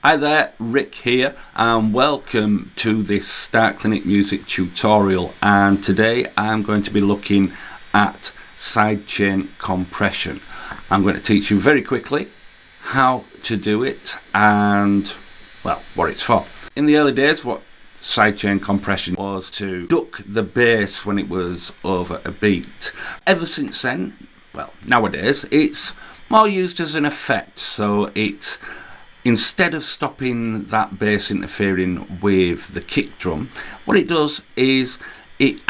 Hi there, Rick here, and welcome to this Start Clinic Music tutorial. And today I'm going to be looking at sidechain compression. I'm going to teach you very quickly how to do it and, well, what it's for. In the early days, what sidechain compression was to duck the bass when it was over a beat. Ever since then, well, nowadays, it's more used as an effect, so it instead of stopping that bass interfering with the kick drum, what it does is it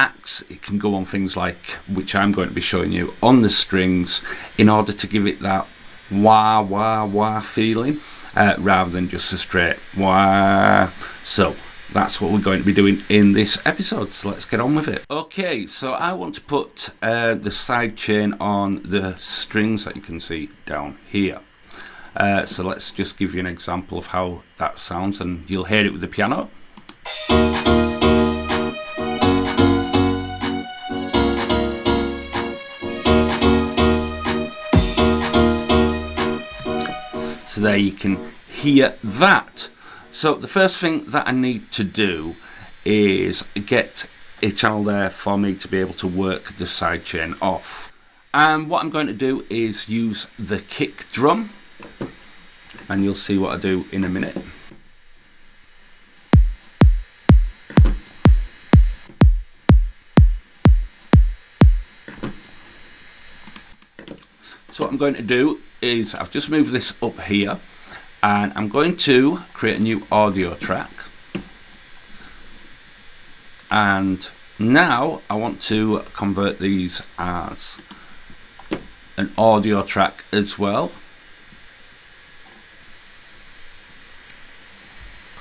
can go on things like, which I'm going to be showing you, on the strings in order to give it that wah wah wah feeling rather than just a straight wah. So that's what we're going to be doing in this episode, so let's get on with it. Okay, so I want to put the sidechain on the strings that you can see down here. So let's just give you an example of how that sounds, and you'll hear it with the piano. So there you can hear that. So the first thing that I need to do is get a channel there for me to be able to work the sidechain off. And what I'm going to do is use the kick drum, and you'll see what I do in a minute. So what I'm going to do is I've just moved this up here, and I'm going to create a new audio track. And now I want to convert these as an audio track as well.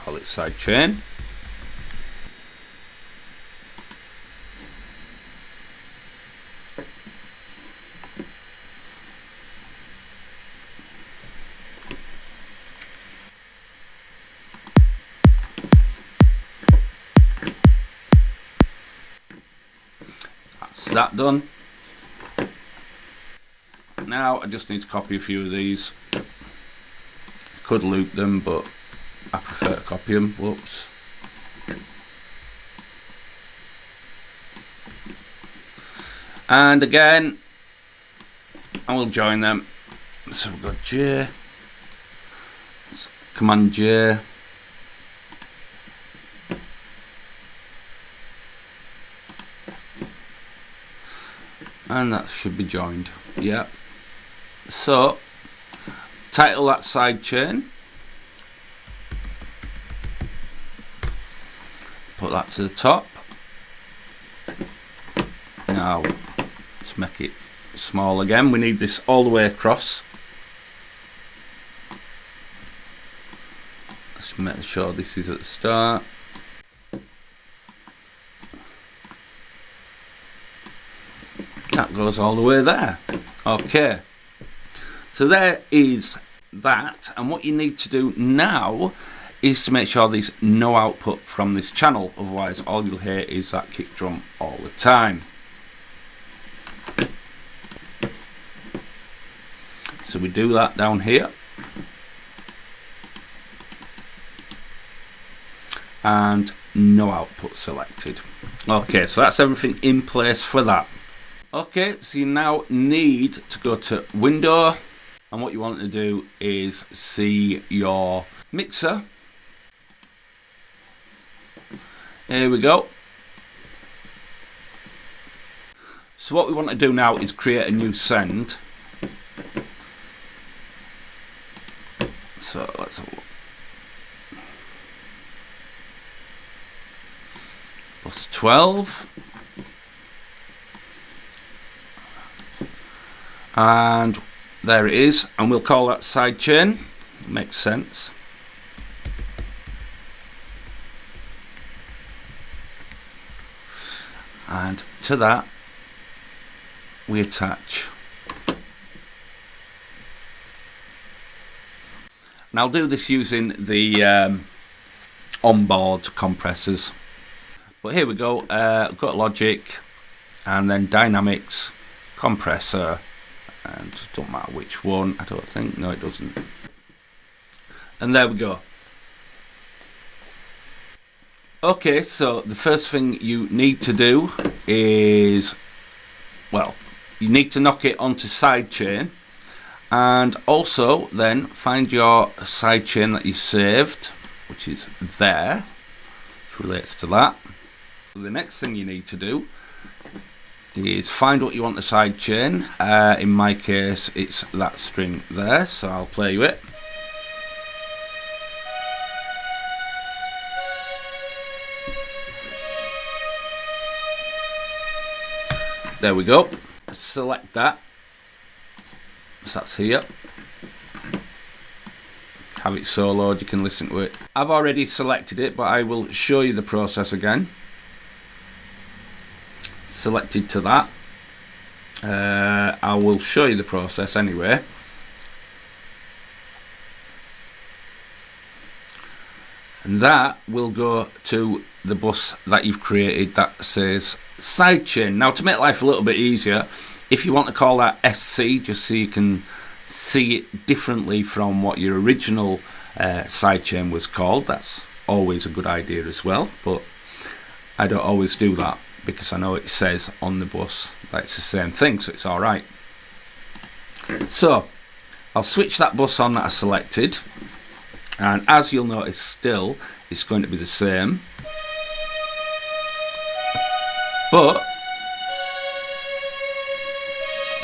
Call it sidechain. That's that done. Now I just need to copy a few of these. I could loop them, but I prefer to copy them. Whoops. And again, I will join them. So we've got J, Command J, and that should be joined. Yep. So title that sidechain. Put that to the top. Now let's make it small again. We need this all the way across. Let's make sure this is at the start. That goes all the way there. Okay, so there is that, and what you need to do now is to make sure there's no output from this channel, otherwise all you'll hear is that kick drum all the time. So we do that down here, and no output selected. Okay, so that's everything in place for that. Okay, so you now need to go to Window, and what you want to do is see your mixer. Here we go. So what we want to do now is create a new send. So let's have a look. Plus 12. And there it is, and we'll call that sidechain. Makes sense. And to that we attach. And I'll do this using the onboard compressors. But here we go. I've got Logic, and then Dynamics, Compressor, and it don't matter which one, I don't think. No, it doesn't. And there we go. Okay, so the first thing you need to do is, well, you need to knock it onto Sidechain, and also then find your sidechain that you saved, which is there, which relates to that. The next thing you need to do is find what you want the sidechain. In my case, it's that string there, so I'll play you it. There we go. Select that. So that's here. Have it soloed, you can listen to it. I've already selected it, but I will show you the process again. Selected to that. I will show you the process anyway. And that will go to the bus that you've created that says Sidechain. Now, to make life a little bit easier, if you want to call that SC, just so you can see it differently from what your original sidechain was called, that's always a good idea as well, but I don't always do that because I know it says on the bus that it's the same thing, so it's alright. So I'll switch that bus on that I selected, and as you'll notice still it's going to be the same, but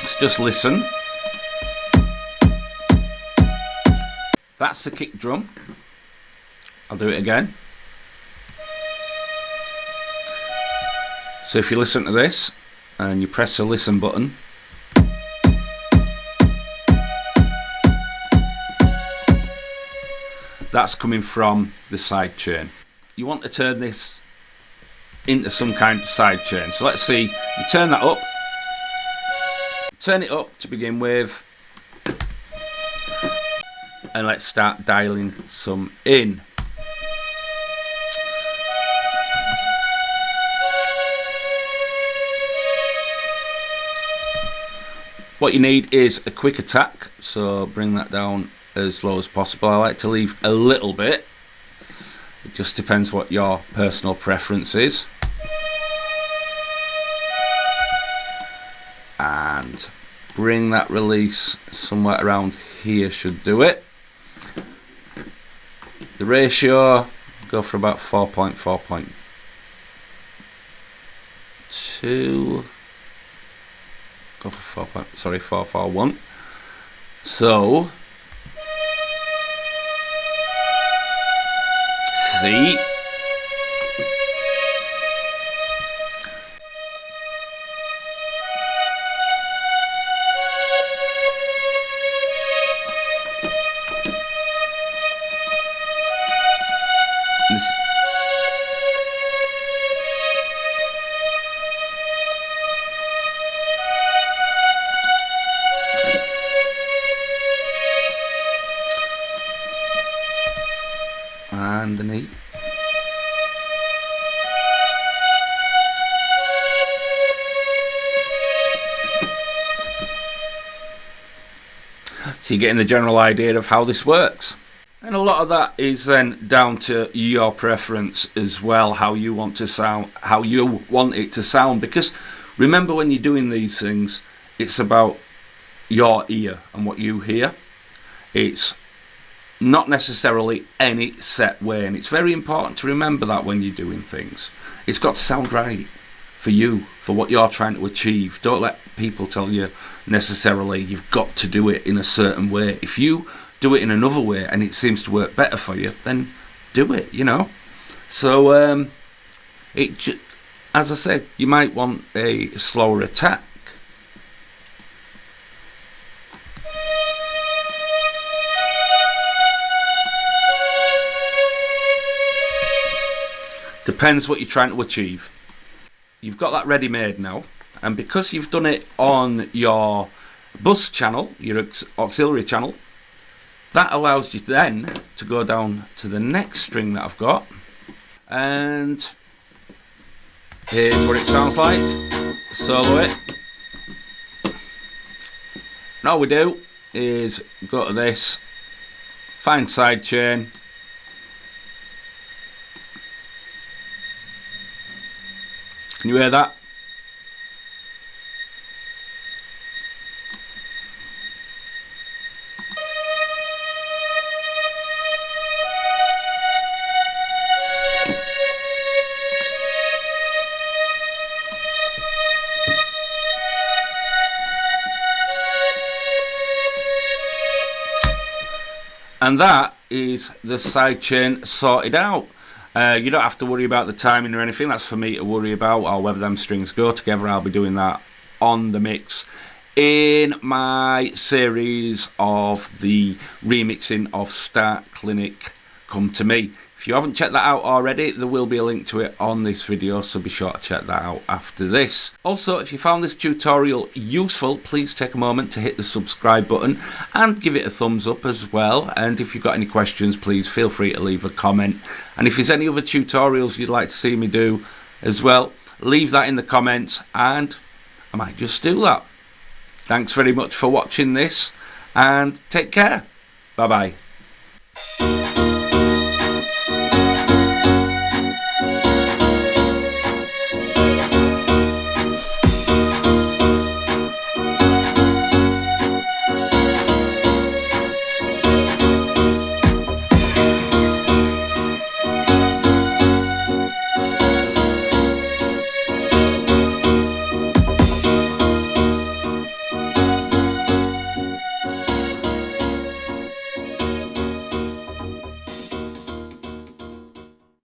let's just listen. That's the kick drum. I'll do it again. So if you listen to this and you press the listen button, that's coming from the sidechain. You want to turn this into some kind of sidechain. So let's see, you turn that up, turn it up to begin with, and let's start dialing some in. What you need is a quick attack, so bring that down as low as possible. I like to leave a little bit. It just depends what your personal preference is. And bring that release somewhere around here should do it. The ratio, go for about 4.4.2. Go for 441. So C. Underneath. So you're getting the general idea of how this works. And a lot of that is then down to your preference as well, how you want to sound, how you want it to sound, because remember, when you're doing these things, it's about your ear and what you hear. It's not necessarily any set way, and it's very important to remember that when you're doing things. It's got to sound right for you, for what you're trying to achieve. Don't let people tell you necessarily you've got to do it in a certain way. If you do it in another way and it seems to work better for you, then do it, you know. So as I said, you might want a slower attack. Depends what you're trying to achieve. You've got that ready made now, and because you've done it on your bus channel, your auxiliary channel, that allows you then to go down to the next string that I've got, and here's what it sounds like. Solo it. And all we do is go to this, find sidechain, Can you hear that? And that is the sidechain sorted out. You don't have to worry about the timing or anything. That's for me to worry about, or whether them strings go together. I'll be doing that on the mix in my series of the remixing of Start Clinic Come To Me. If you haven't checked that out already, there will be a link to it on this video, so be sure to check that out after this. Also, if you found this tutorial useful, please take a moment to hit the subscribe button and give it a thumbs up as well. And if you've got any questions, please feel free to leave a comment. And if there's any other tutorials you'd like to see me do as well, leave that in the comments and I might just do that. Thanks very much for watching this and take care. Bye bye.